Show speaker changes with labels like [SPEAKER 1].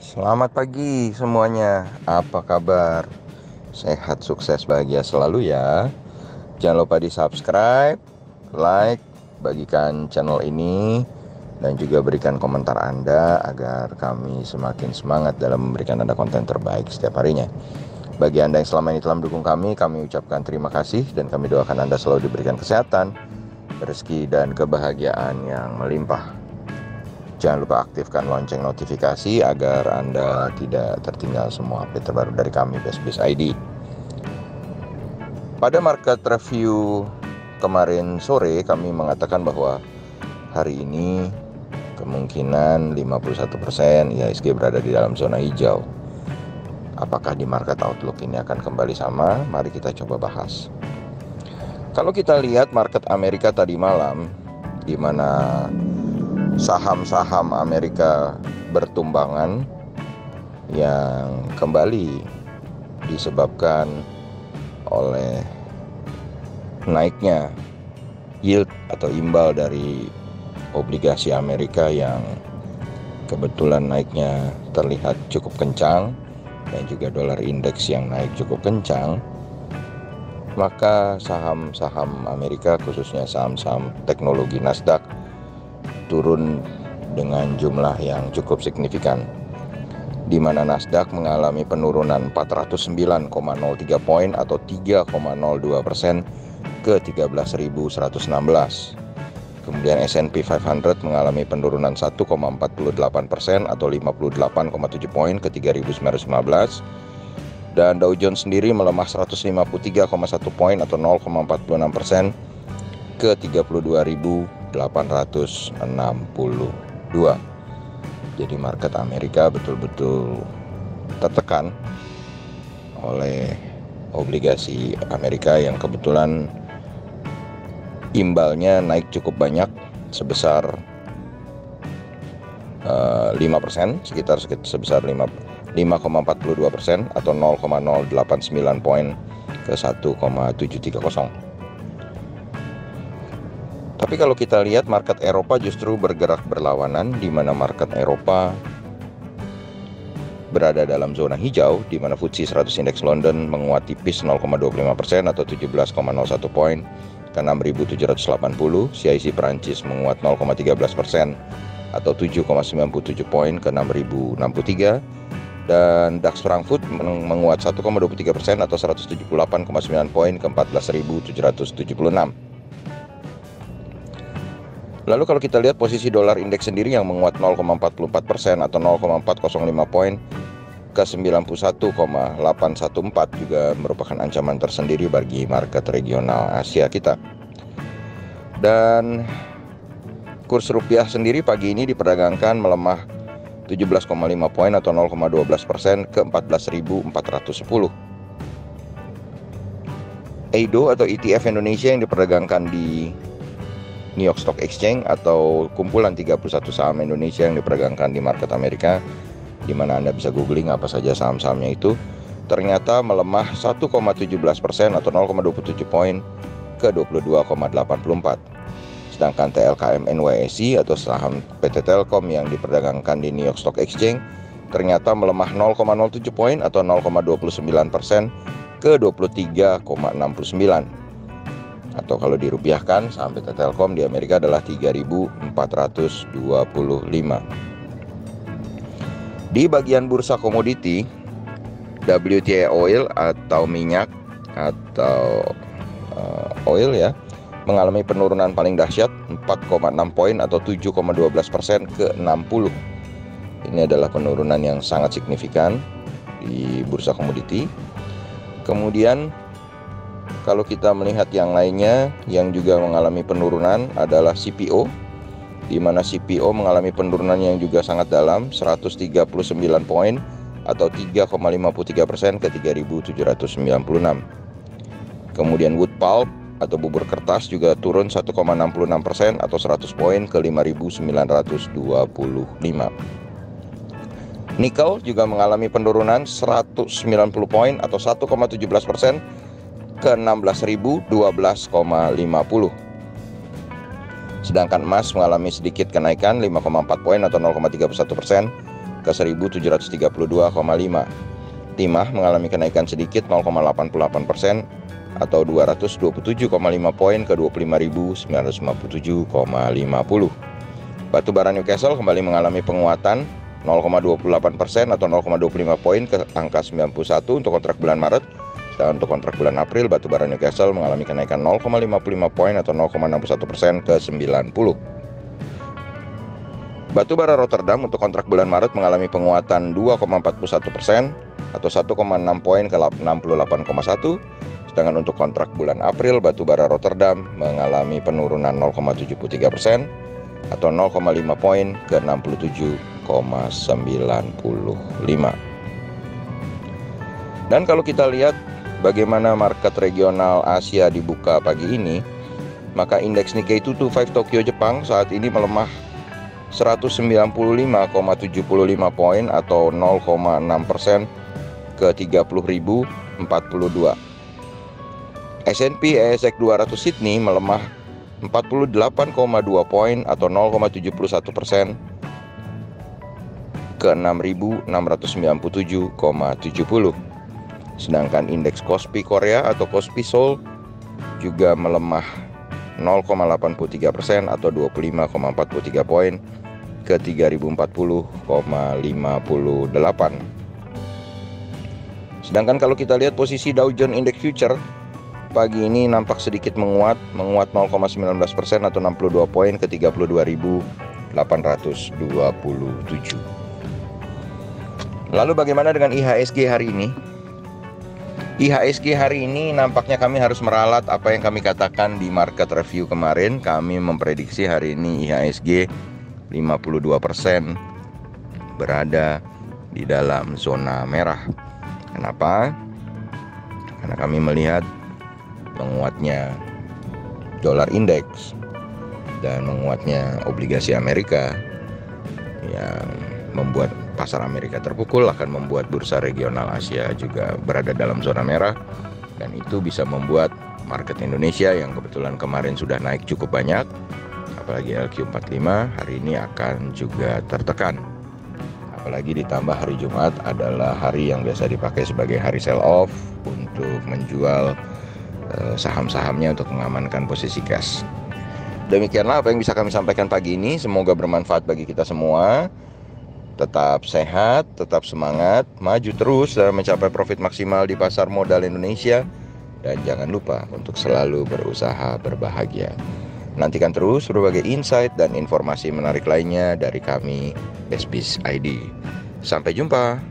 [SPEAKER 1] Selamat pagi semuanya. Apa kabar? Sehat, sukses, bahagia selalu ya. Jangan lupa di-subscribe, like, bagikan channel ini, dan juga berikan komentar Anda agar kami semakin semangat dalam memberikan Anda konten terbaik setiap harinya. Bagi Anda yang selama ini telah mendukung kami ucapkan terima kasih dan kami doakan Anda selalu diberikan kesehatan, rezeki, dan kebahagiaan yang melimpah. Jangan lupa aktifkan lonceng notifikasi agar Anda tidak tertinggal semua update terbaru dari kami BestBiz ID. Pada market review kemarin sore kami mengatakan bahwa hari ini kemungkinan 51% IHSG berada di dalam zona hijau. Apakah di market outlook ini akan kembali sama? Mari kita coba bahas. Kalau kita lihat market Amerika tadi malam, di mana saham-saham Amerika bertumbangan yang kembali disebabkan oleh naiknya yield atau imbal dari obligasi Amerika yang kebetulan naiknya terlihat cukup kencang dan juga dolar indeks yang naik cukup kencang, maka saham-saham Amerika khususnya saham-saham teknologi Nasdaq turun dengan jumlah yang cukup signifikan, di mana Nasdaq mengalami penurunan 409,03 poin atau 3,02% ke 13.116. Kemudian S&P 500 mengalami penurunan 1,48% atau 58,7 poin ke 3.915. Dan Dow Jones sendiri melemah 153,1 poin atau 0,46% ke 32.862. Jadi market Amerika betul-betul tertekan oleh obligasi Amerika yang kebetulan imbalnya naik cukup banyak sebesar 5%, sebesar 5,42% atau 0,089 poin ke 1,730. Tapi kalau kita lihat market Eropa justru bergerak berlawanan, di mana market Eropa berada dalam zona hijau, di mana FTSE 100 Index London menguat tipis 0,25% atau 17,01 poin ke 6.780. CIC Prancis menguat 0,13% atau 7,97 poin ke 6.063. Dan DAX Frankfurt menguat 1,23% atau 178,9 poin ke 14.776. Lalu kalau kita lihat posisi dolar indeks sendiri yang menguat 0,44% atau 0,405 poin ke 91,814 juga merupakan ancaman tersendiri bagi market regional Asia kita. Dan kurs rupiah sendiri pagi ini diperdagangkan melemah 17,5 poin atau 0,12% ke 14.410. EIDO atau ETF Indonesia yang diperdagangkan di New York Stock Exchange atau kumpulan 31 saham Indonesia yang diperdagangkan di market Amerika, di mana Anda bisa googling apa saja saham-sahamnya itu, ternyata melemah 1,17% atau 0,27 poin ke 22,84. Sedangkan TLKM NYSE atau saham PT Telkom yang diperdagangkan di New York Stock Exchange ternyata melemah 0,07 poin atau 0,29% ke 23,69. Atau kalau dirupiahkan, saham PT Telkom di Amerika adalah 3.425. Di bagian bursa komoditi, WTI oil atau minyak atau oil ya, mengalami penurunan paling dahsyat 4,6 poin atau 7,12% ke 60. Ini adalah penurunan yang sangat signifikan di bursa komoditi. Kemudian kalau kita melihat yang lainnya yang juga mengalami penurunan adalah CPO, di mana CPO mengalami penurunan yang juga sangat dalam 139 poin atau 3,53% ke 3.796. Kemudian wood pulp atau bubur kertas juga turun 1,66% atau 100 poin ke 5.925. Nikel juga mengalami penurunan 190 poin atau 1,17% ke 16.012,50. Sedangkan emas mengalami sedikit kenaikan 5,4 poin atau 0,31% ke ke 1.732,5. Timah mengalami kenaikan sedikit 0,88% atau 227,5 poin ke 25.957,50. Batu bara Newcastle kembali mengalami penguatan 0,28% atau 0,25 poin ke angka 91 untuk kontrak bulan Maret. Dan untuk kontrak bulan April, batu bara Newcastle mengalami kenaikan 0,55 poin atau 0,61% ke 90. Batu bara Rotterdam untuk kontrak bulan Maret mengalami penguatan 2,41% atau 1,6 poin ke 68,1. Sedangkan untuk kontrak bulan April, batu bara Rotterdam mengalami penurunan 0,73% atau 0,5 poin ke 67,95. Dan kalau kita lihat bagaimana market regional Asia dibuka pagi ini, maka indeks Nikkei 225 Tokyo Jepang saat ini melemah 195,75 poin atau 0,6% ke 30.042. S&P ASX 200 Sydney melemah 48,2 poin atau 0,71% ke 6.697,70. Sedangkan indeks Kospi Korea atau Kospi Seoul juga melemah 0,83% atau 25,43 poin ke 3040,58. Sedangkan kalau kita lihat posisi Dow Jones Index Future pagi ini nampak sedikit menguat 0,19% atau 62 poin ke 32.827. Lalu bagaimana dengan IHSG hari ini? IHSG hari ini nampaknya kami harus meralat apa yang kami katakan di market review kemarin. Kami memprediksi hari ini IHSG 52% berada di dalam zona merah. Kenapa? Karena kami melihat menguatnya dolar indeks dan menguatnya obligasi Amerika yang membuat pasar Amerika terpukul akan membuat bursa regional Asia juga berada dalam zona merah, dan itu bisa membuat market Indonesia yang kebetulan kemarin sudah naik cukup banyak, apalagi LQ45 hari ini akan juga tertekan. Apalagi ditambah hari Jumat adalah hari yang biasa dipakai sebagai hari sell off untuk menjual saham-sahamnya untuk mengamankan posisi cash. Demikianlah apa yang bisa kami sampaikan pagi ini. Semoga bermanfaat bagi kita semua. Tetap sehat, tetap semangat, maju terus dalam mencapai profit maksimal di pasar modal Indonesia. Dan jangan lupa untuk selalu berusaha berbahagia. Nantikan terus berbagai insight dan informasi menarik lainnya dari kami, SBIZ ID. Sampai jumpa.